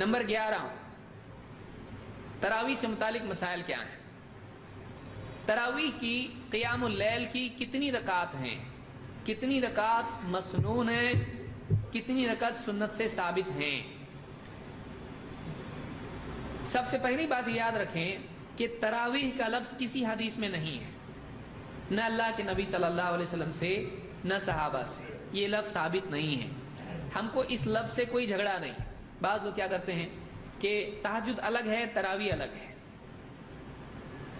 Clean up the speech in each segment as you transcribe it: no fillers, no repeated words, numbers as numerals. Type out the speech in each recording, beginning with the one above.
Number 11، تراویح سے متعلق مسائل کیا ہیں؟ تراویح کی قیام اللیل کی کتنی رکعت ہیں، کتنی رکعت مسنون ہیں، کتنی رکعت سنت سے ثابت ہیں؟ سب سے پہلی بات یاد رکھیں کہ تراویح کا لفظ کسی حدیث میں نہیں ہے، نہ اللہ کے نبی صلی اللہ علیہ وسلم سے نہ صحابہ سے، یہ لفظ ثابت نہیں ہے۔ ہم کو اس لفظ سے کوئی جھگڑا نہیں۔ بعض لوگ کیا کرتے ہیں کہ تہجد الگ ہے، تراویح الگ ہے،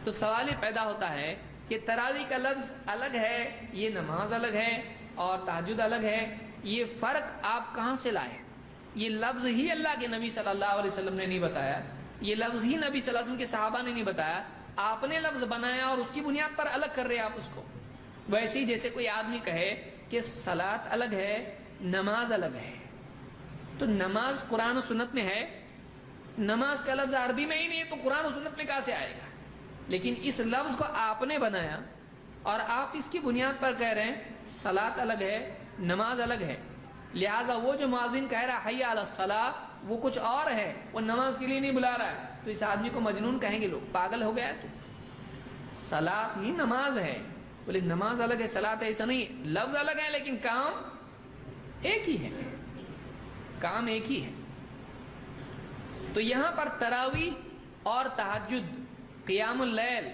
تو سوال یہ پیدا ہوتا ہے کہ تراویح کا لفظ الگ ہے، یہ نماز الگ ہے، اور تہجد الگ ہے، یہ فرق آپ کہاں سے لائے؟ یہ لفظ ہی اللہ کے نبی صلی اللہ علیہ وسلم نے نہیں بتایا، یہ لفظ ہی نبی صلی اللہ علیہ وسلم کے صحابہ نے نہیں بتایا، آپ نے لفظ بنایا اور اس کی بنیاد پر الگ کر رہے ہیں آپ اس کو۔ ویسے ہی جیسے کوئی آدمی کہے کہ صلاۃ الگ ہے، نماز الگ ہے، تو نماز قرآن و سنت میں ہے، نماز کا لفظ عربی میں ہی نہیں ہے تو قرآن و سنت میں کہاں سے آئے گا؟ لیکن اس لفظ کو آپ نے بنایا اور آپ اس کی بنیاد پر کہہ رہے ہیں صلاۃ الگ ہے، نماز الگ ہے، لہٰذا وہ جو مؤذن کہہ رہا ہے حی علی الصلاۃ وہ کچھ اور ہے، وہ نماز کے لیے نہیں بلا رہا ہے، تو اس آدمی کو مجنون کہیں گے لوگ، پاگل ہو گیا ہے تو۔ صلاۃ ہی نماز ہے، بولے نماز الگ ہے صلاۃ ہے، ایسا نہیں، لفظ الگ ہے لیکن کام ایک ہی ہے، کام ایک ہی ہے۔ تو یہاں پر تراویح اور تہجد، قیام اللیل،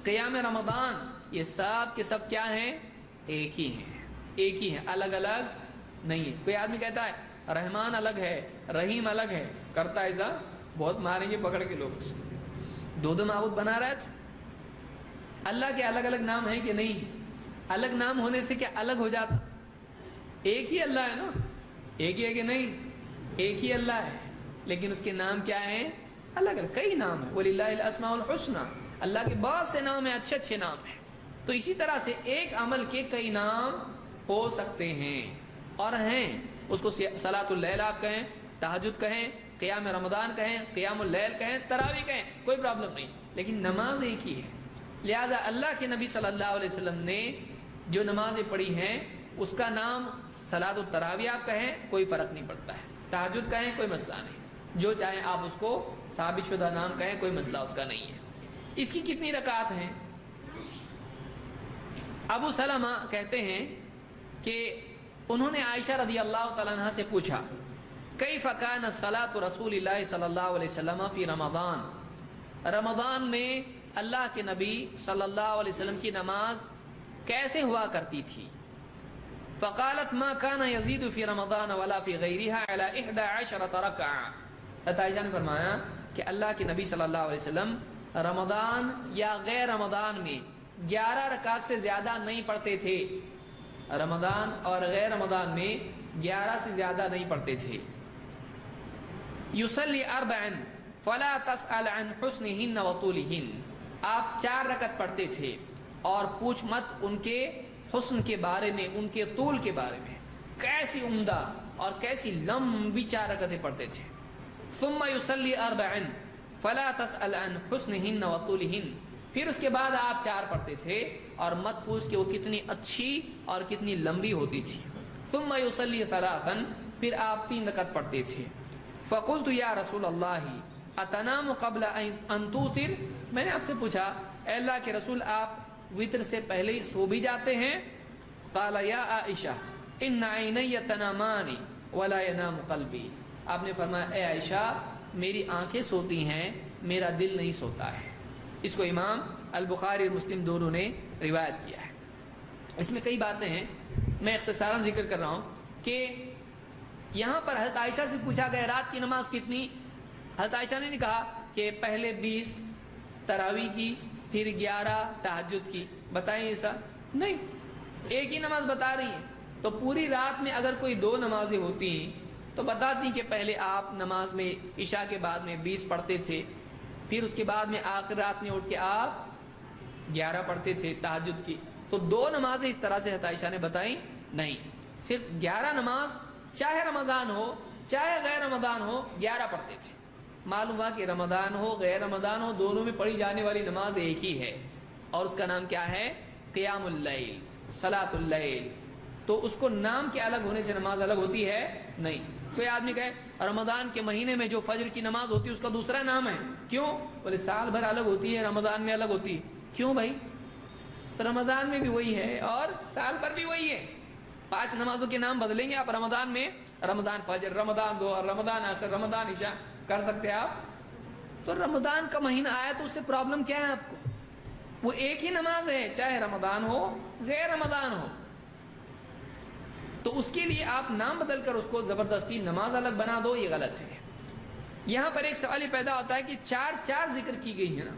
قیام رمضان، یہ سب کے سب کیا ہیں؟ ایک ہی ہیں، ایک ہی ہیں، الگ الگ نہیں ہے۔ کوئی آدمی کہتا ہے رحمان الگ ہے، رحیم الگ ہے، کرتا ہے ایسا، بہت ماریں گے پکڑ کے لوگ اسے، دو معبود بنا رہا ہے۔ تو اللہ کے الگ الگ نام ہیں کہ نہیں؟ الگ نام ہونے سے کیا الگ ہو جاتا؟ ایک ہی اللہ ہے نا، ایک ہی ہے کہ نہیں؟ ایک ہی اللہ ہے لیکن اس کے نام کیا ہیں؟ الگ الگ، کئی نام ہیں۔ وَلِلَّهِ الْأَسْمَاءُ الْحُسْنَى، اللہ کے بہت سے نام ہیں، اچھے اچھے نام ہیں۔ تو اسی طرح سے ایک عمل کے کئی نام ہو سکتے ہیں اور ہیں، اس کو صلاۃ اللیل آپ کہیں، تہجد کہیں، قیام رمضان کہیں، قیام اللیل کہیں، تراویح کہیں، کوئی پرابلم نہیں، لیکن نماز ایک ہی ہے۔ لہذا اللہ کے نبی صلی اللہ علیہ وسلم نے جو نمازیں پڑھی ہیں اس کا نام صلاۃ التراویح آپ کہیں، کوئی فرق نہیں پڑتا ہے، تہجد کہیں، کوئی مسئلہ نہیں، جو چاہیں آپ اس کو ثابت شدہ نام کہیں، کوئی مسئلہ اس کا نہیں ہے۔ اس کی کتنی رکعت ہیں؟ ابو سلمہ کہتے ہیں کہ انہوں نے عائشہ رضی اللہ تعالیٰ عنہ سے پوچھا کیف کان صلاۃ رسول اللہ صلی اللہ علیہ وسلم فی رمضان، رمضان میں اللہ کے نبی صلی اللہ علیہ وسلم کی نماز کیسے ہوا کرتی تھی؟ فقالت ما كان يزيد في رمضان ولا في غيرها على 11 ركعة۔ عائشہ نے فرمایا کہ اللہ کے نبی صلی اللہ علیہ وسلم رمضان یا غیر رمضان میں 11 رکعت سے زیادہ نہیں پڑھتے تھے، رمضان اور غیر رمضان میں 11 سے زیادہ نہیں پڑھتے تھے۔ یصلی 4 فلا تسأل عن حسنہن وطولہن، آپ 4 رکعت پڑھتے تھے اور پوچھ مت ان کے حسن کے بارے میں، ان کے طول کے بارے میں، کیسی عمدہ اور کیسی لمبی 4 رکعتیں پڑھتے تھے۔ ثم یصلی 4 فلا تسأل عن حسنہن وطولہن، پھر اس کے بعد آپ 4 پڑھتے تھے اور مت پوچھ کہ وہ کتنی اچھی اور کتنی لمبی ہوتی تھی۔ ثم یصلی 3، پھر آپ 3 رکعت پڑھتے تھے۔ فقلت یا رسول اللہ اتنام قبل ان توتر، میں نے آپ سے پوچھا اے اللہ کے رسول آپ وتر سے پہلے ہی سو بھی جاتے ہیں؟ قال یا عائشہ ان عینی تنامان ولا ینام قلبی، آپ نے فرمایا اے عائشہ میری آنکھیں سوتی ہیں، میرا دل نہیں سوتا ہے۔ اس کو امام البخاری اور مسلم دونوں نے روایت کیا ہے۔ اس میں کئی باتیں ہیں، میں اختصاراً ذکر کر رہا ہوں کہ یہاں پر حضرت عائشہ سے پوچھا گیا رات کی نماز کتنی، حضرت عائشہ نے کہا کہ پہلے 20 تراویح کی، پھر 11 تہجد کی، بتائیں ایسا نہیں، ایک ہی نماز بتا رہی ہیں۔ تو پوری رات میں اگر کوئی 2 نمازیں ہوتی تو بتاتی کہ پہلے آپ نماز میں عشاء کے بعد میں 20 پڑھتے تھے، پھر اس کے بعد میں آخر رات میں اٹھ کے آپ 11 پڑھتے تھے تہجد کی، تو 2 نمازیں اس طرح سے حضرت عائشہ نے بتائیں نہیں، صرف 11 نماز، چاہے رمضان ہو چاہے غیر رمضان ہو 11 پڑھتے تھے۔ معلوم ہوا کہ رمضان ہو غیر رمضان ہو دونوں میں پڑھی جانے والی نماز ایک ہی ہے اور اس کا نام کیا ہے؟ قیام اللیل، صلاۃ اللیل۔ تو اس کو نام کے الگ ہونے سے نماز الگ ہوتی ہے؟ نہیں۔ کوئی آدمی کہے رمضان کے مہینے میں جو فجر کی نماز ہوتی ہے اس کا دوسرا نام ہے، کیوں؟ بولے سال بھر الگ ہوتی ہے، رمضان میں الگ ہوتی ہے. کیوں بھائی؟ تو رمضان میں بھی وہی ہے اور سال بھر بھی وہی ہے. 5 نمازوں کے نام بدلیں گے آپ رمضان میں، رمضان فجر، رمضان ظہر، رمضان عصر، رمضان عشاء کر سکتے ہیں آپ؟ تو رمضان کا مہینہ آیا تو اس سے پرابلم کیا ہے آپ کو؟ وہ ایک ہی نماز ہے، چاہے رمضان ہو غیر رمضان ہو. تو اس کے لیے آپ نام بدل کر اس کو زبردستی نماز الگ بنا دو، یہ غلط ہے. یہاں پر ایک سوال یہ پیدا ہوتا ہے کہ 4 ذکر کی گئی ہے نا،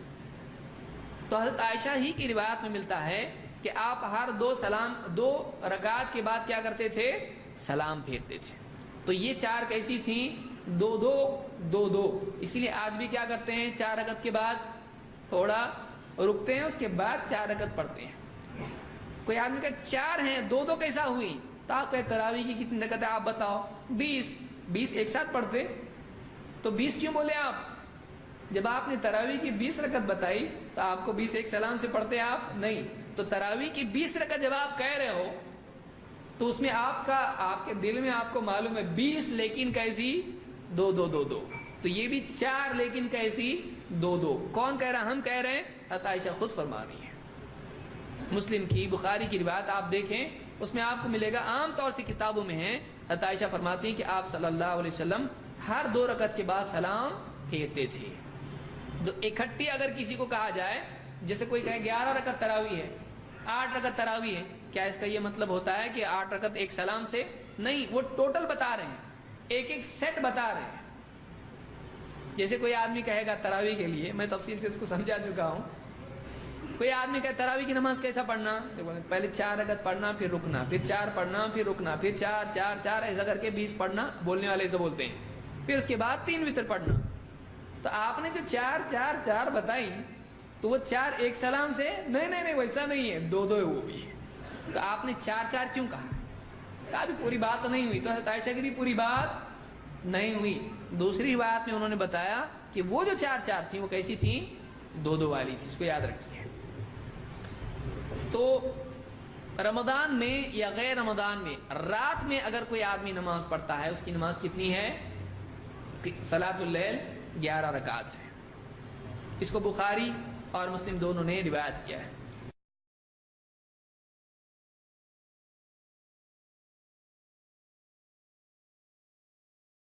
تو حضرت عائشہ ہی کی روایت میں ملتا ہے کہ آپ ہر 2 رکعات کے بعد کیا کرتے تھے؟ سلام پھیرتے تھے. تو یہ 4 کیسی تھیں؟ 2-2. اسی لیے آج بھی کیا کرتے ہیں؟ 4 رکعت کے بعد تھوڑا رکتے ہیں، اس کے بعد 4 رکعت پڑھتے ہیں. کوئی آدمی کا 4 ہیں، 2 کیسا ہوئی؟ تو آپ کہ تراویح کی کتنی رکعت ہے آپ بتاؤ؟ 20 ایک ساتھ پڑھتے. تو 20 کیوں بولے آپ؟ جب آپ نے تراویح کی 20 رکعت بتائی تو آپ کو 20 ایک سلام سے پڑھتے آپ نہیں. تو تراویح کی 20 رکعت جب آپ کہہ رہے ہو تو اس میں آپ کے دل میں آپ کو معلوم ہے 20 لیکن کیسی؟ 2. تو یہ بھی 4 لیکن کیسی؟ 2. کون کہہ رہا؟ ہم کہہ رہے ہیں، حضرت عائشہ خود فرما رہی ہے. مسلم کی، بخاری کی روایت آپ دیکھیں، اس میں آپ کو ملے گا، عام طور سے کتابوں میں ہے، حضرت عائشہ فرماتی ہیں کہ آپ صلی اللہ علیہ وسلم ہر 2 رکعت کے بعد سلام پھیرتے تھے. تو اکٹھی اگر کسی کو کہا جائے، جیسے کوئی کہے 11 رکعت تراویح ہے، 8 رکعت تراویح ہے، کیا اس کا یہ مطلب ہوتا ہے کہ 8 رکعت ایک سلام سے؟ نہیں، وہ ٹوٹل بتا رہے ہیں، ایک سیٹ بتا رہے ہیں. جیسے کوئی آدمی کہے گا تراویح کے لیے، میں تفصیل سے اس کو سمجھا چکا ہوں، کوئی آدمی کہے تراویح کی نماز کیسا پڑھنا؟ پہلے 4 رکعت پڑھنا، پھر رکنا، پھر 4 پڑھنا، پھر رکنا، پھر 4 ایسا کر کے 20 پڑھنا، بولنے والے ایسا بولتے ہیں. پھر اس کے بعد 3 وتر پڑھنا. تو آپ نے جو 4 بتائی تو وہ 4 ایک سلام سے؟ نہیں ویسا نہیں ہے، 2 ہے وہ بھی. تو آپ نے 4 کیوں کہا؟ کہا بھی پوری بات نہیں ہوئی. تو حضرت عائشہ کی بھی پوری بات نہیں ہوئی. دوسری روایت میں انہوں نے بتایا کہ وہ جو 4 تھیں وہ کیسی تھیں؟ 2 والی تھی. اس کو یاد رکھیے. تو رمضان میں یا غیر رمضان میں رات میں اگر کوئی آدمی نماز پڑھتا ہے، اس کی نماز کتنی ہے؟ صلاۃ اللیل 11 رکعات ہے. اس کو بخاری اور مسلم دونوں نے روایت کیا ہے.